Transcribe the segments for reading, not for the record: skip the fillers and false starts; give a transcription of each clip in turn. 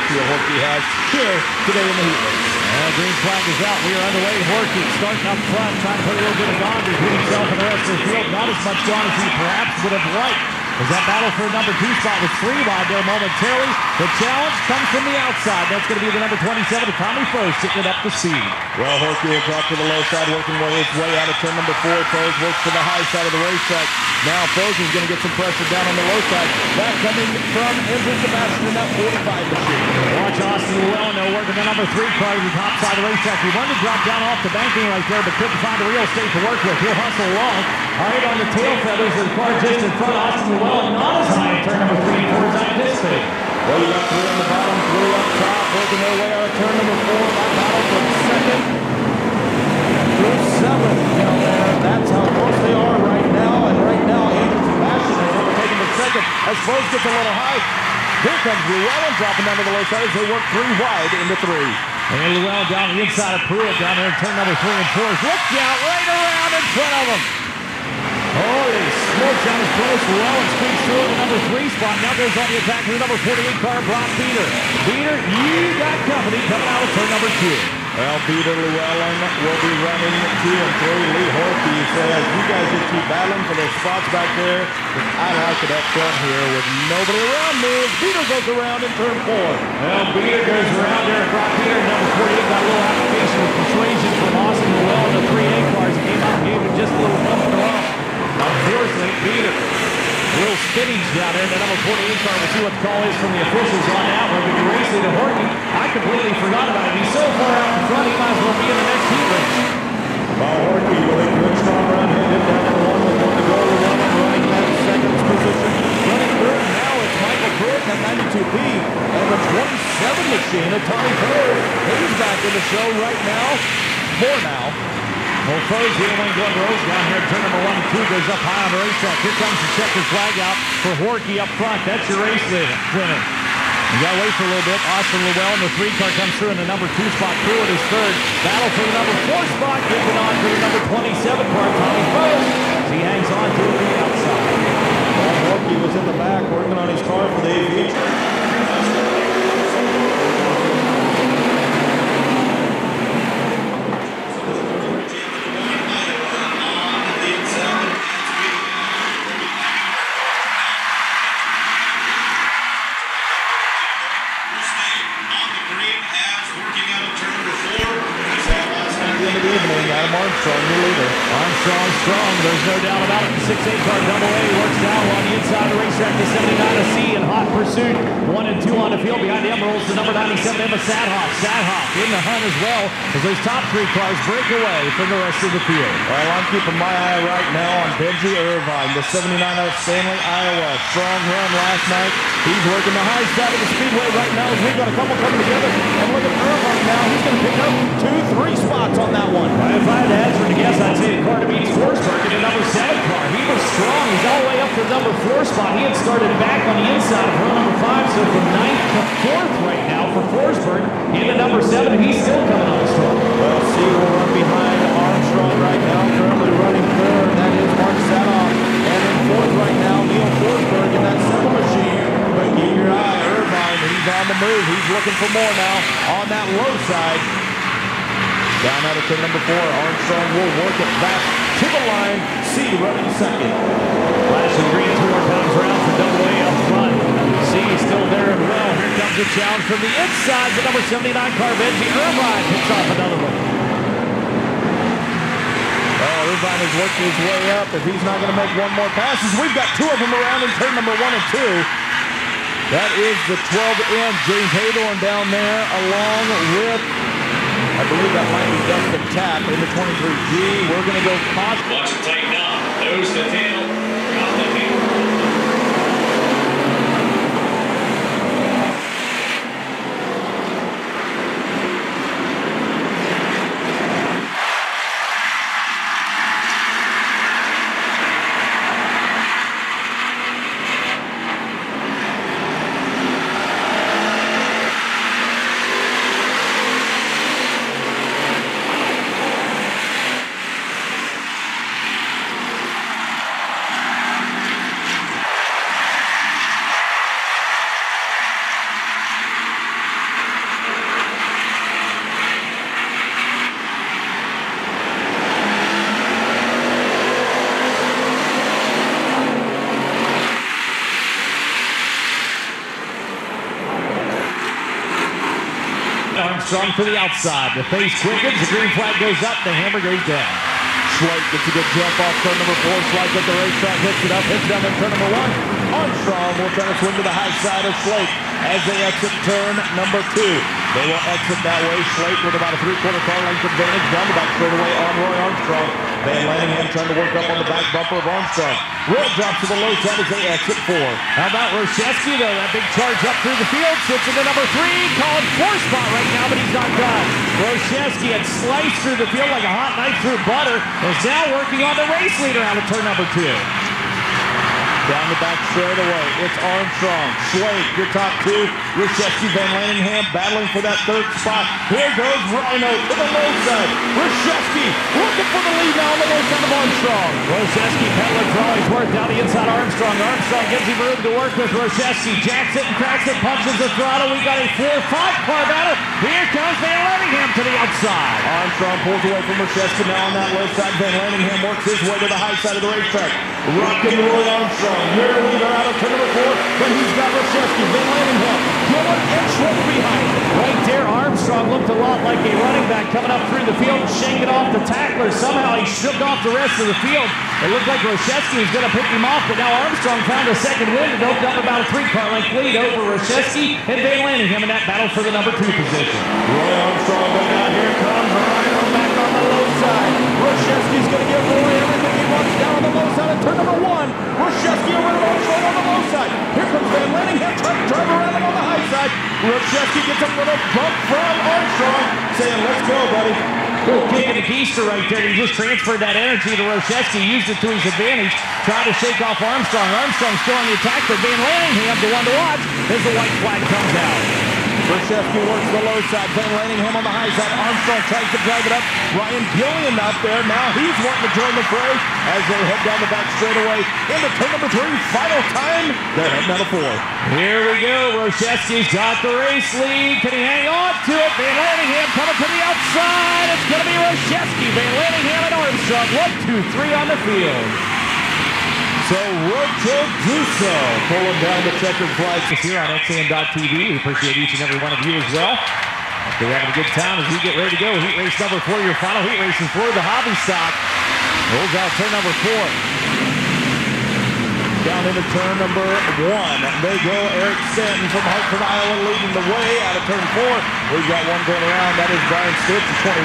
feel Horky has here today in the heat race. Green flag is out. We are underway. Horky starting up front, trying to put a little bit of dawn between himself and the rest of the field. Not as much dawn as he perhaps would have liked. As that battle for number 2 spot was 3 wide there momentarily. The challenge comes from the outside. That's going to be the number 27, Tommy Foes, sitting it up to speed. Well, Horky will drop to the low side, working his way out of turn number 4. Foes works to the high side of the racetrack. Now Foes is going to get some pressure down on the low side. That coming from Enzo Sebastian in that 45 machine. Watch Austin Llewellyn now working the number 3 car to the top side of the racetrack. He wanted to drop down off the banking right there, but couldn't find a real estate to work with. He'll hustle along. Right on the tail feathers of the car just in front. Austin Llewellyn not as high in turn number 3 and 4 as I anticipated. Well, you got 3 on the bottom, 3 up top, working their way out of turn number 4. That battle from 2nd through 7th down there. That's how close they are right now. And right now, Andrew Sebastian has overtaken the 2nd. As Foes gets a little high, here comes Llewellyn dropping down to the low side as they work 3 wide into 3. And Llewellyn down the inside of Pruitt down there in turn number 3 and 4. Look out right around in front of him. Holy smokes, that was close. Llewellyn squeaks through the number 3 spot. Now goes on the attack to the number 48 car, Brock Beater. Beater, you got company coming out of turn number 2. Well, Beater Llewellyn will be running 2 and 3. Lee Horky says, you guys just keep battling for those spots back there. I like it up front here with nobody around me. Beater goes around in turn 4. Well, Beater goes around there. Brock Beater, number 48, got a little application of persuasion from Austin Llewellyn. The 3A cars came out and gave him just a little bump in the rough. Unfortunately, Beater, a little spinach down there in the number 48 car. We'll see what the call is from the officials on that one. But you're racing to Horky. I completely forgot about it. He's so far out in front, he might as well be in the next heat race. Well, Horky with a good strong run, headed down to the 1 with 1 to go. Llewellyn running that 2nd position. Running third, now it's Michael Pruitt at 92P. And the 27 machine of Tommy Ford. He's back in the show right now. More now. Well, Foes, the only one goes down here. Turn number 1 and 2 goes up high on the racetrack. Here comes the checker flag out for Horky up front. That's your race winner. You got to wait for a little bit. Austin Llewellyn, the 3 car comes through in the number 2 spot. Pruitt is 3rd. Battle for the number 4 spot. Giving on to the number 27 car, Tommy Foes. He hangs on to the outside. Well, Horky was in the back working on his car for the aviation. Armstrong, your leader. Armstrong strong. There's no doubt about it. The 6A car double A works down on the inside of the racetrack. The 79 C in hot pursuit. 1 and 2 on the field. Behind the Emeralds, the number 97 Emma Sadhoff. Sadhoff in the hunt as well as those top 3 cars break away from the rest of the field. Well, I'm keeping my eye right now on Benji Irvine, the 79 out of Stanley, Iowa. Strong run last night. He's working the high side of the speedway right now as we've got a couple coming together. And look at Irvine now. He's going to pick up 2-3 spots on that one. Well, if I had to answer to guess, I'd say the car to beat Forsberg in the number 7 car. He was strong. He's all the way up to the number 4 spot. He had started back on the inside of row number 5, so from 9th to 4th right now for Forsberg in the number 7, and he's still coming on strong. Well, C will run behind Armstrong right now, currently running 3rd. That is Mark Sadoff. And in 4th right now, Neil Forsberg in that 7 machine. But keep your eye, Irvine, he's on the move. He's looking for more now on that low side. Down out of turn number 4, Armstrong will work it back to the line. C running 2nd. Flashing green 2 more times around for double A up front. C still there and well. Here comes a challenge from the inside. The number 79 car, Benji Irvine, picks off another one. Well, Irvine is working his way up. If he's not going to make one more passes, we've got 2 of them around in turn number 1 and 2. That is the 12N, James Haydorn down there, along with, I believe that might be Dustin Tapp in the 23G. We're going to go caution. Watch it tighten up. Nose to tail. Drop the tail. Armstrong to the outside. The pace quickens, the green flag goes up, the hammer goes down. Slate gets a good jump off turn number 4, slides up the racetrack, hits it up, hits down in turn number 1. Armstrong will try to swing to the high side of Slate as they exit turn number 2. They will exit that way. Slate with about a 3/4 car length advantage down the back straightaway on Roy Armstrong. Van Lanningham trying to work up on the back bumper of Armstrong. Roy drops to the low side as they exit 4. How about Roshevsky, though? That big charge up through the field. Sits into number 3. Called 4 spot right now, but he's not done. Roshevsky had sliced through the field like a hot knife through butter. Is now working on the race leader out of turn number 2. Down the back straightaway, it's Armstrong, Slate, your top 2, Roshevsky, Van Lanningham battling for that 3rd spot. Here goes Rhino to the low side. Roshevsky looking for the lead now on the low side of Armstrong. Roshevsky pedaling for all he's worth down the inside Armstrong. Armstrong gives him room to work with Roshevsky. Jacks it and cracks it, punches the throttle. We got a 4-5 car battle. Here comes Van Lanningham to the outside. Armstrong pulls away from Roshevsky now on that low side. Van Lanningham works his way to the high side of the racetrack. Rocking Roy Armstrong. Your leader out of turn number 4, but he's got Roshevsky, Van Lanningham, going inch length behind. Right there, Armstrong looked a lot like a running back coming up through the field, shaking off the tackler. Somehow he shook off the rest of the field. It looked like Roshevsky was going to pick him off, but now Armstrong found a second wind and opened up about a 3-car length lead over Roshevsky and Van Lanningham in that battle for the number 2 position. Roy Armstrong, but now here comes Rhino back on the low side. Roshevsky's going to give Roy everything he wants down on the low side of turn number 1. Roshevsky over to Armstrong on the low side. Here comes Van Lanningham trying to drive around him on the high side. Roshevsky gets a little bump from Armstrong, saying, let's go, buddy. Little kick in the keister right there. He just transferred that energy to Roshevsky, used it to his advantage, tried to shake off Armstrong. Armstrong still on the attack, but Van Lanningham, the one to watch, as the white flag comes out. Roshevsky works the low side. Van Lanningham on the high side. Armstrong tries to drive it up. Ryan Gillian out there. Now he's wanting to join the fray as they head down the back straightaway into turn number 3. Final time. They're heading out of 4. Here we go. Roshevsky's got the race lead. Can he hang on to it? Van Lanningham coming to the outside. It's going to be Roshevsky, Van Lanningham, and Armstrong. 1, 2, 3 on the field. So Rojo Duso pulling down the checkered flag here on XM.TV. We appreciate each and every one of you as well. They're having a good time as we get ready to go. Heat race number 4, your final heat races for the hobby stock. Rolls out turn number 4. Down into turn number 1. They go. Eric Stanton from Hartford, Iowa, leading the way out of turn 4. We've got one going around. That is Brian Stitch at 21.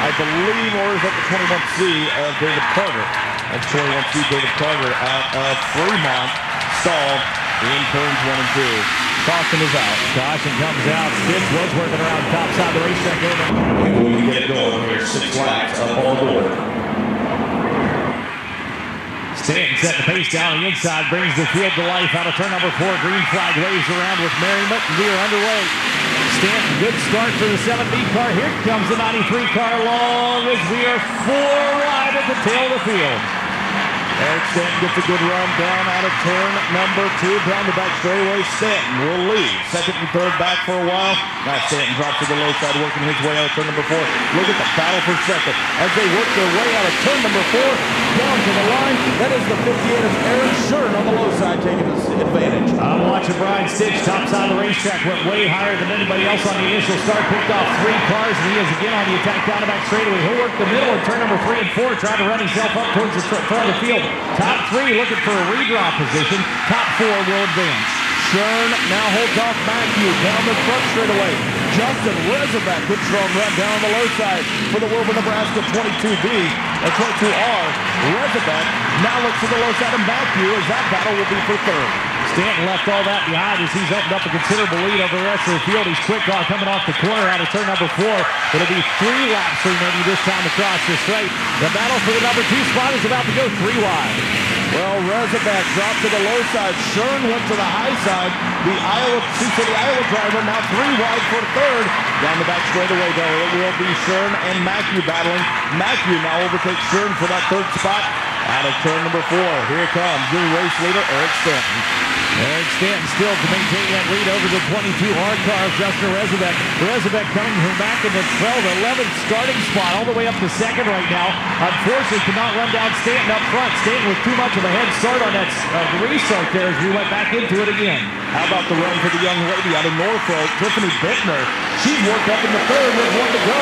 I believe, or is that the 21C of David Carter? That's 21C David Carter out of Fremont, stalled in turns 1 and 2. Caution is out. Caution comes out. Stitch was working around top side of the racetrack. And we get it going here. 6 laps up on the board. Stanton setting the pace down the inside, brings the field to life out of turn number 4. Green flag waves around with merriment. We are underway. Stanton, good start for the 7B car. Here comes the 93 car long as we are 4 wide at the tail of the field. Eric Stanton gets a good run down out of turn number 2. Down the back straightaway, Stanton will lead. Second and third back for a while. Now Stanton drops to the low side, working his way out of turn number 4. Look at the battle for second as they work their way out of turn number 4. Down to the line. That is the 58 of Eric Shern on the low side, taking his advantage. I'm watching Brian Stitch, top side of the racetrack, went way higher than anybody else on the initial start. Picked off 3 cars, and he is again on the attack down the back straightaway. He'll work the middle of turn number 3 and 4, trying to run himself up towards the front of the field. Top 3 looking for a redraw position. Top 4 will advance. Shern now holds off Matthew down the front straightaway. Justin Razorback, good strong run down on the low side for the Wilbur, Nebraska 22B and 22R. Razorback now looks to the low side of Matthew as that battle will be for 3rd. Stanton left all that behind as he's opened up a considerable lead over the rest of the field. He's quick coming off the corner out of turn number 4. It'll be 3 laps remaining this time across the straight. The battle for the number 2 spot is about to go 3 wide. Well, Razorback dropped to the low side. Shern went to the high side. The Sioux City, Iowa driver now 3 wide for 3rd. Down the back straightaway, though, it will be Shern and Matthew battling. Matthew now overtakes Shern for that 3rd spot. Out of turn number 4, here comes the race leader, Eric Stanton. Eric Stanton still to maintain that lead over the 22R car of Justin Razorback. Razorback coming from back in the 12th, 11th starting spot, all the way up to 2nd right now. Unfortunately, cannot run down Stanton up front. Stanton with too much of a head start on that restart there as we went back into it again. How about the run for the young lady out of Norfolk, Tiffany Bittner? She's worked up in the third with one to go.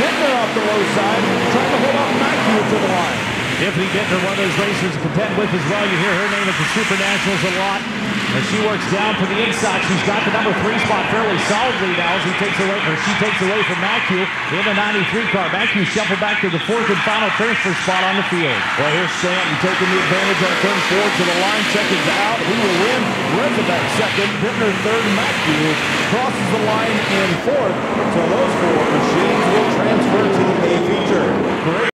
Bittner off the low side, trying to hold off McHugh to the line. Tiffany Bittner, one of those racers to contend with as well. You hear her name at the Super Nationals a lot. As she works down to the inside, she's got the number 3 spot fairly solidly now as she takes away from McHugh in the 93 car. McHugh shuffled back to the 4th and final transfer spot on the field. Well, here's Stanton taking the advantage on turn 4 to the line. Checkers out. He will win. Rezabeck second. Bittner third. McHugh crosses the line in 4th. So those 4 machines will transfer to the A feature. Great.